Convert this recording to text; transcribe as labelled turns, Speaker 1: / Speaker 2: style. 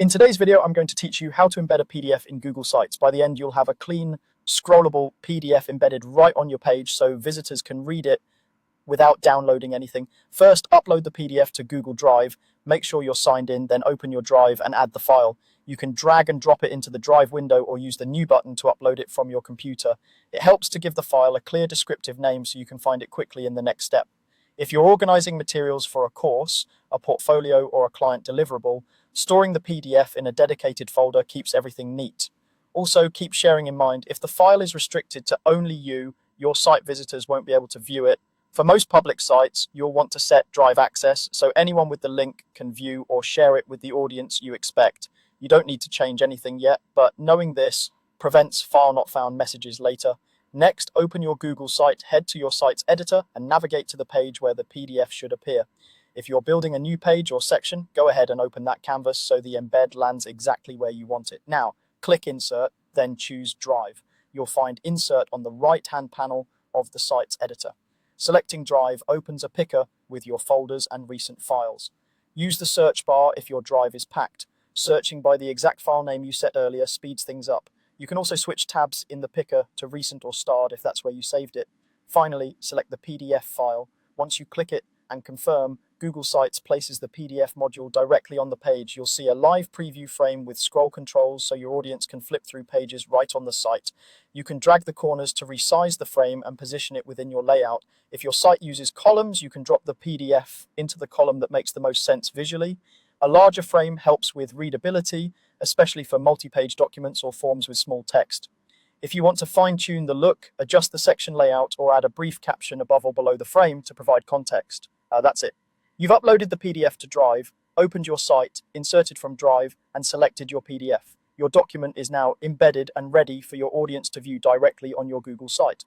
Speaker 1: In today's video, I'm going to teach you how to embed a PDF in Google Sites. By the end, you'll have a clean, scrollable PDF embedded right on your page so visitors can read it without downloading anything. First, upload the PDF to Google Drive. Make sure you're signed in, then open your Drive and add the file. You can drag and drop it into the Drive window or use the New button to upload it from your computer. It helps to give the file a clear descriptive name so you can find it quickly in the next step. If you're organizing materials for a course, a portfolio, or a client deliverable, storing the PDF in a dedicated folder keeps everything neat. Also, keep sharing in mind, if the file is restricted to only you, your site visitors won't be able to view it. For most public sites, you'll want to set Drive access so anyone with the link can view or share it with the audience you expect. You don't need to change anything yet, but knowing this prevents file not found messages later. Next, open your Google site, head to your site's editor, and navigate to the page where the PDF should appear. If you're building a new page or section, go ahead and open that canvas so the embed lands exactly where you want it. Now, click Insert, then choose Drive. You'll find Insert on the right-hand panel of the site's editor. Selecting Drive opens a picker with your folders and recent files. Use the search bar if your drive is packed. Searching by the exact file name you set earlier speeds things up. You can also switch tabs in the picker to recent or starred if that's where you saved it. Finally, select the PDF file. Once you click it and confirm, Google Sites places the PDF module directly on the page. You'll see a live preview frame with scroll controls so your audience can flip through pages right on the site. You can drag the corners to resize the frame and position it within your layout. If your site uses columns, you can drop the PDF into the column that makes the most sense visually. A larger frame helps with readability, especially for multi-page documents or forms with small text. If you want to fine-tune the look, adjust the section layout, or add a brief caption above or below the frame to provide context. That's it. You've uploaded the PDF to Drive, opened your site, inserted from Drive, and selected your PDF. Your document is now embedded and ready for your audience to view directly on your Google site.